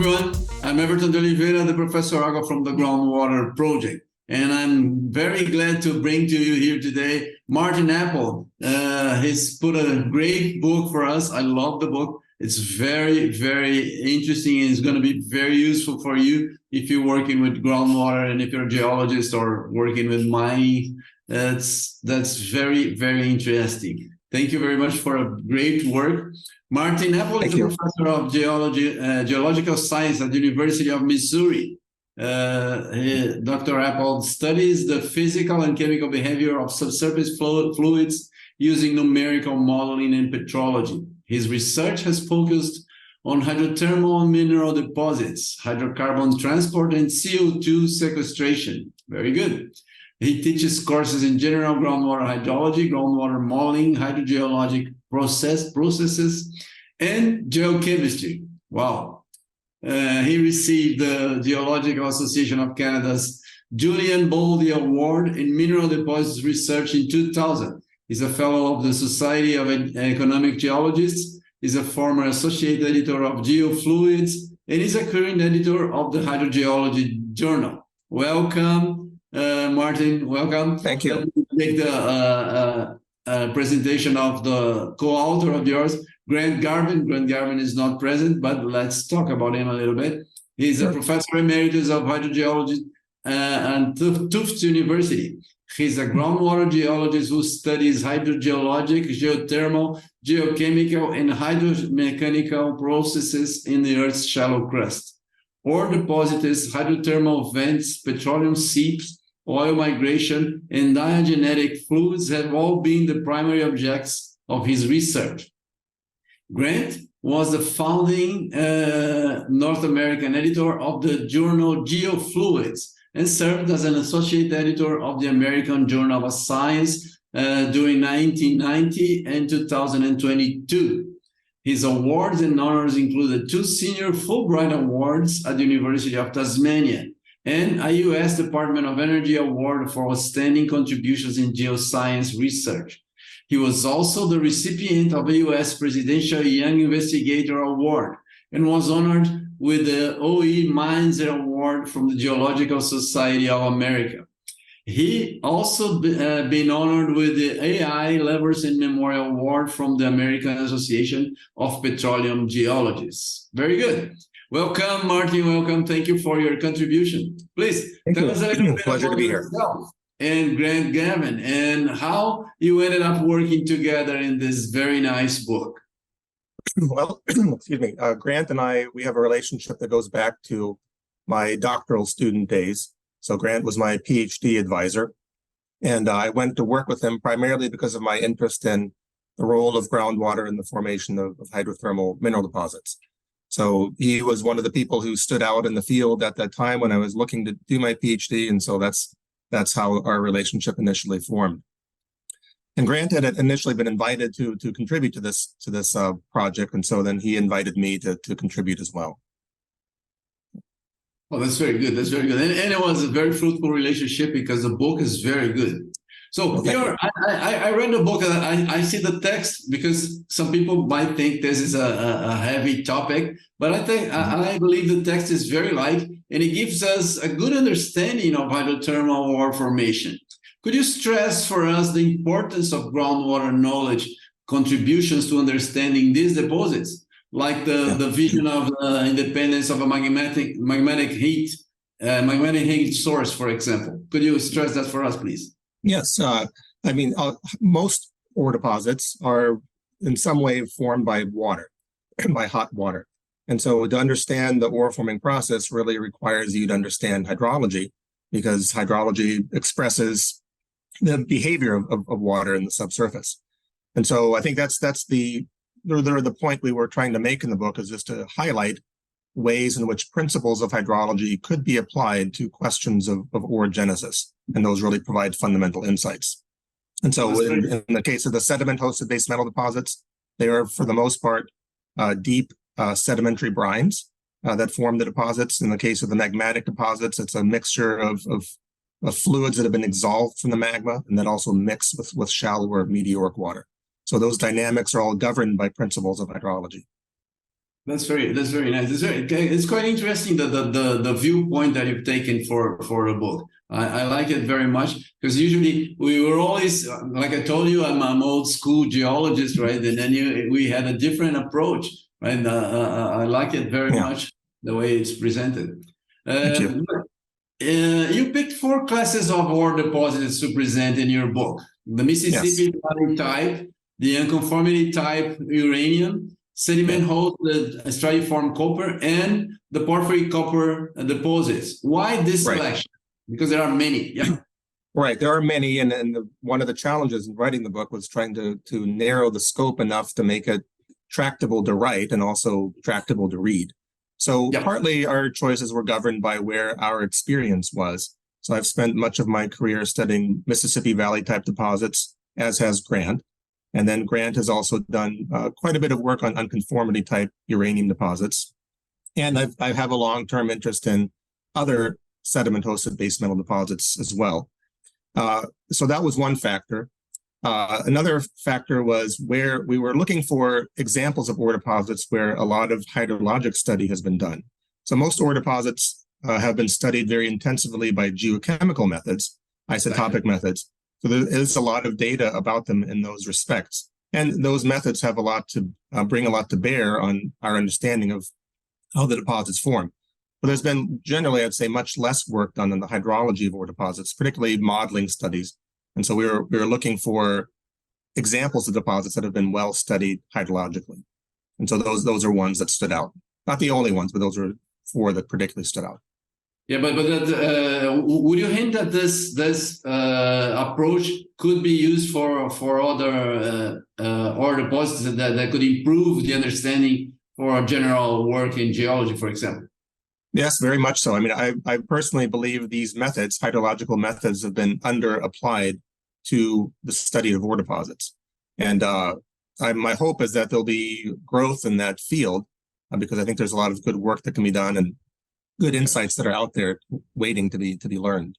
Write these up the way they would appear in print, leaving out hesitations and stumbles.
everyone. I'm Everton de Oliveira, the Professor Agua from the Groundwater Project. And I'm very glad to bring to you here today Martin Appold. He's put a great book for us. I love the book. It's very, very interesting, and it's going to be very useful for you if you're working with groundwater and if you're a geologist or working with mining. That's very, very interesting. Thank you very much for a great work. Martin Appold is a professor of geological science at the University of Missouri. Dr. Appold studies the physical and chemical behavior of subsurface fluids using numerical modeling and petrology. His research has focused on hydrothermal and mineral deposits, hydrocarbon transport, and CO2 sequestration. Very good. He teaches courses in general groundwater hydrology, groundwater modeling, hydrogeologic processes, and geochemistry. Wow. He received the Geological Association of Canada's Julian Boldy Award in Mineral Deposits Research in 2000. He's a fellow of the Society of Economic Geologists. He's a former associate editor of Geofluids, and he's a current editor of the Hydrogeology Journal. Welcome, Martin. Welcome. Thank you. Let me make the presentation of the co-author of yours, Grant Garvin. Grant Garvin is not present, but let's talk about him a little bit. He's a professor emeritus of hydrogeology at Tufts University. He's a groundwater geologist who studies hydrogeologic, geothermal, geochemical, and hydromechanical processes in the Earth's shallow crust. Ore deposits, hydrothermal vents, petroleum seeps, oil migration, and diagenetic fluids have all been the primary objects of his research. Grant was the founding North American editor of the journal Geofluids and served as an associate editor of the American Journal of Science during 1990 and 2022. His awards and honors included 2 senior Fulbright Awards at the University of Tasmania and a U.S. Department of Energy Award for outstanding contributions in geoscience research. He was also the recipient of a U.S. Presidential Young Investigator Award and was honored with the O.E. Mainzer Award from the Geological Society of America. He also been honored with the A.I. Leverson Memorial Award from the American Association of Petroleum Geologists. Very good. Welcome, Martin. Welcome. Thank you for your contribution. Please tell us a little bit Pleasure to be here. And Grant Gavin, and how you ended up working together in this very nice book. Well, excuse me, Grant and I, we have a relationship that goes back to my doctoral student days. So Grant was my PhD advisor, and I went to work with him primarily because of my interest in the role of groundwater in the formation of hydrothermal mineral deposits. So he was one of the people who stood out in the field at that time when I was looking to do my PhD, and so that's how our relationship initially formed. And Grant had initially been invited to contribute to this project, and so then he invited me to contribute as well. Well, that's very good. That's very good, and it was a very fruitful relationship because the book is very good. So I read the book and I see the text, because some people might think this is a heavy topic, but I believe the text is very light, and it gives us a good understanding of hydrothermal ore formation. Could you stress for us the importance of groundwater knowledge contributions to understanding these deposits, like the vision of the independence of a magmatic heat source, for example? Could you stress that for us, please? Yes. Most ore deposits are in some way formed by water, by hot water. And so to understand the ore forming process really requires you to understand hydrology, because hydrology expresses the behavior of water in the subsurface. And so I think that's the point we were trying to make in the book, is just to highlight ways in which principles of hydrology could be applied to questions of ore genesis. And those really provide fundamental insights. And so in the case of the sediment-hosted base metal deposits, they are, for the most part, deep sedimentary brines that form the deposits. In the case of the magmatic deposits, it's a mixture of fluids that have been exhaled from the magma and then also mix with shallower meteoric water. So those dynamics are all governed by principles of hydrology. That's very nice. It's quite interesting the viewpoint that you've taken for the book. I like it very much because usually we were always, like I told you, I'm old school geologist, right? And then we had a different approach, right? I like it very Yeah, much the way it's presented. thank you. You picked four classes of ore deposits to present in your book: the Yes, Mississippi Valley type, the unconformity type uranium, yeah, sediment-hosted stratiform copper, and the porphyry copper deposits. Why this right. selection? Because there are many. Yeah. Right. There are many, and one of the challenges in writing the book was trying to narrow the scope enough to make it tractable to write and also tractable to read. So Yeah. partly our choices were governed by where our experience was. So I've spent much of my career studying Mississippi Valley type deposits, as has Grant. And then Grant has also done quite a bit of work on unconformity type uranium deposits. And I have a long-term interest in other sediment-hosted base metal deposits as well. So that was one factor. Another factor was where we were looking for examples of ore deposits where a lot of hydrologic study has been done. So most ore deposits have been studied very intensively by geochemical methods, isotopic methods. So there is a lot of data about them in those respects. And those methods have a lot to bring a lot to bear on our understanding of how the deposits form. But there's been generally, I'd say, much less work done on the hydrology of ore deposits, particularly modeling studies. And so we were looking for examples of deposits that have been well studied hydrologically. And so those are ones that stood out. Not the only ones, but those are four that particularly stood out. Yeah, but would you hint that this approach could be used for other ore deposits that could improve the understanding for general work in geology, for example? Yes, very much so. I mean, I personally believe these methods, hydrological methods, have been under applied to the study of ore deposits. And my hope is that there'll be growth in that field because I think there's a lot of good work that can be done and good insights that are out there waiting to be learned.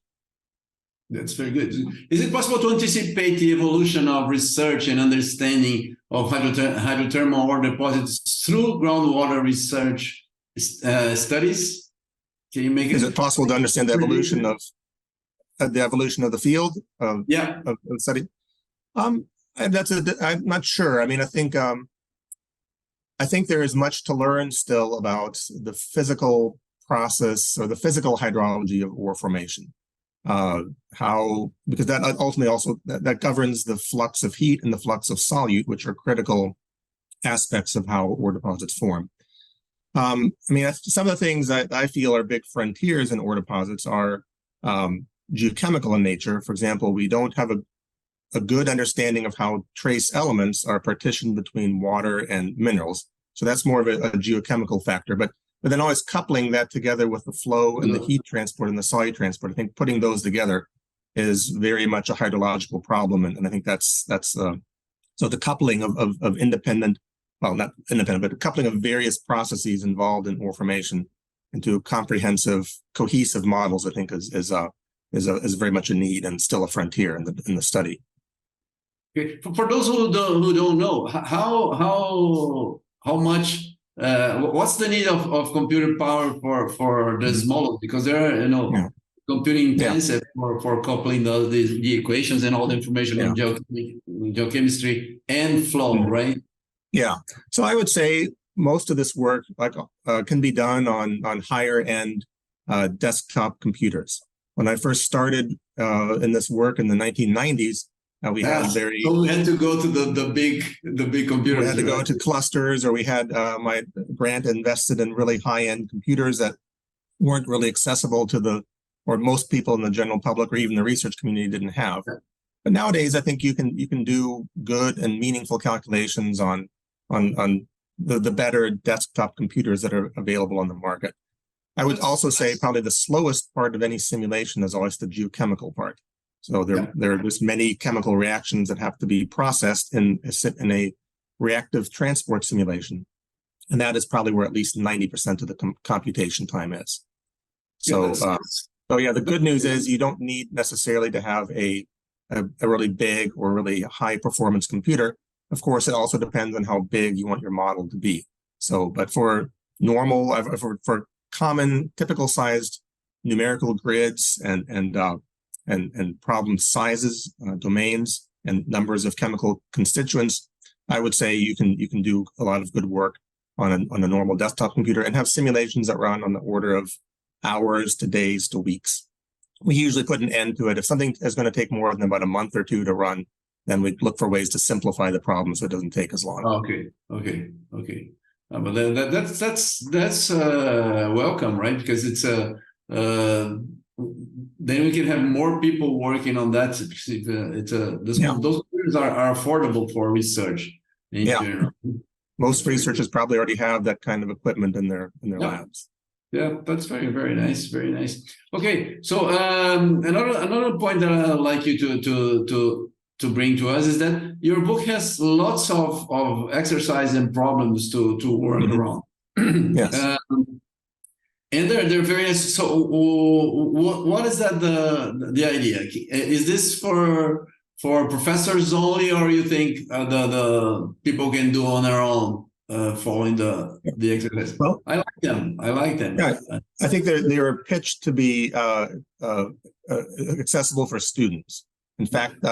That's very good. Is it possible to anticipate the evolution of research and understanding of hydrothermal ore deposits through groundwater research studies? Can you make it? Is it possible to understand the evolution of the field of the study? I'm not sure. I mean, I think there is much to learn still about the physical process or the physical hydrology of ore formation. Because that ultimately also that governs the flux of heat and the flux of solute, which are critical aspects of how ore deposits form. I mean, some of the things that I feel are big frontiers in ore deposits are geochemical in nature. For example, we don't have a good understanding of how trace elements are partitioned between water and minerals. So that's more of a geochemical factor. But then always coupling that together with the flow and the heat transport and the solute transport, I think putting those together is very much a hydrological problem. And I think that's so the coupling of independent, well, not independent, but a coupling of various processes involved in ore formation into comprehensive, cohesive models, I think is very much a need and still a frontier in the study. Okay. For those who don't know, how much what's the need of computer power for this model? Because there are computing intensive for coupling the equations and all the information on geochemistry and flow, right? Yeah. So I would say most of this work can be done on higher end desktop computers. When I first started in this work in the 1990s, we had so we had to go to the big computers. We had to go to clusters, or we had my grant invested in really high end computers that weren't really accessible to or most people in the general public or even the research community didn't have. But nowadays, I think you can do good and meaningful calculations on the better desktop computers that are available on the market. I would also say probably the slowest part of any simulation is always the geochemical part. So there are just many chemical reactions that have to be processed in a reactive transport simulation. And that is probably where at least 90% of the computation time is. So, the good news is you don't need necessarily to have a really big or really high performance computer. Of course, it also depends on how big you want your model to be. So, but for normal, for common, typical sized numerical grids and problem sizes, domains, and numbers of chemical constituents, I would say you can do a lot of good work on a normal desktop computer and have simulations that run on the order of hours to days to weeks. We usually put an end to it. If something is going to take more than about a month or two to run, then we look for ways to simplify the problem so it doesn't take as long. Okay. But then that's welcome, right? Because it's then we can have more people working on that. Those computers are affordable for research in general. Most researchers probably already have that kind of equipment in their labs. Yeah, that's very, very nice. Very nice. Okay, so another point that I'd like you to bring to us is that your book has lots of exercise and problems to work around. Yes. And they're very nice. So what is that the idea? Is this for professors only, or you think the people can do on their own following the exercise? Well, I like them. Yeah, I think they're pitched to be accessible for students. In fact,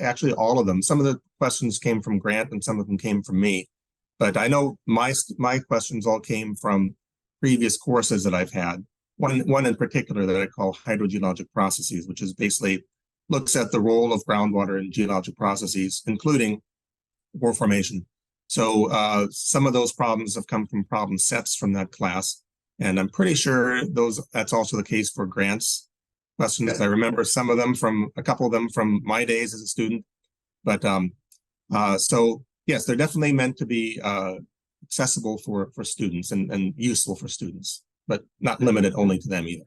actually all of them. Some of the questions came from Grant and some of them came from me. But I know my questions all came from previous courses that I've had. One in particular that I call hydrogeologic processes, which is basically looks at the role of groundwater in geologic processes, including ore formation. So some of those problems have come from problem sets from that class. And I'm pretty sure that's also the case for Grant's questions. I remember a couple of them from my days as a student. But so yes, they're definitely meant to be accessible for students and useful for students, but not limited only to them either.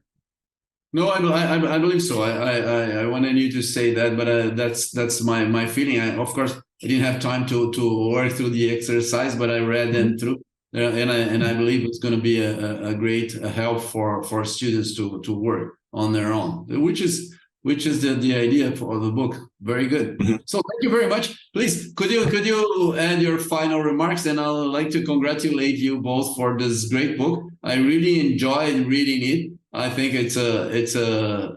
No, I believe so. I wanted you to say that, but that's my feeling. Of course, I didn't have time to work through the exercise, but I read them through, and I believe it's going to be a great help for students to work on their own, which is the idea for the book. Very good. So thank you very much. Please, could you add your final remarks? And I'd like to congratulate you both for this great book. I really enjoyed reading it. I think it's a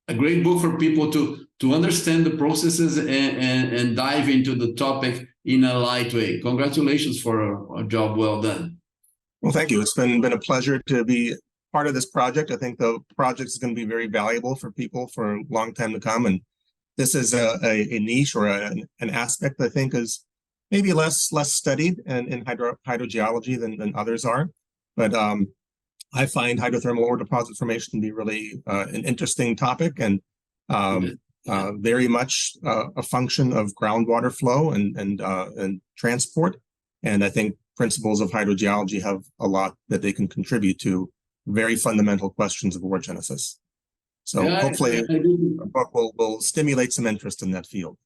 great book for people to understand the processes and dive into the topic in a light way. Congratulations for a job well done. Well, thank you. It's been a pleasure to be part of this project. I think the project is going to be very valuable for people for a long time to come. And this is a niche or an aspect I think is maybe less studied in hydrogeology than others are. But I find hydrothermal ore deposit formation to be really an interesting topic and very much a function of groundwater flow and transport. And I think principles of hydrogeology have a lot that they can contribute to very fundamental questions of orogenesis. So hopefully the book will stimulate some interest in that field.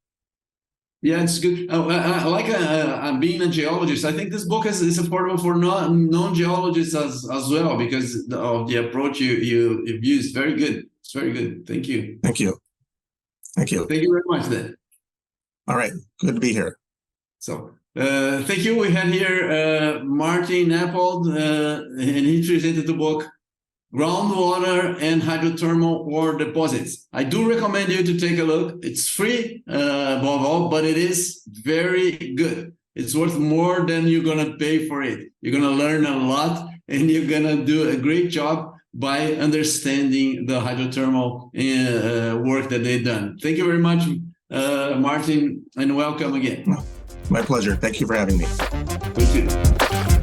Yeah, it's good. I like being a geologist. I think this book is affordable for non-geologists as well because of the approach you've used. Very good. It's very good. Thank you. Thank you. Thank you. Thank you very much then. All right. Good to be here. So thank you. We had here Martin Appold, and he presented the book Groundwater and Hydrothermal Ore Deposits. I do recommend you to take a look. It's free above all, but it is very good. It's worth more than you're going to pay for it. You're going to learn a lot and you're going to do a great job by understanding the hydrothermal work that they've done. Thank you very much, Martin, and welcome again. My pleasure. Thank you for having me. Thank you.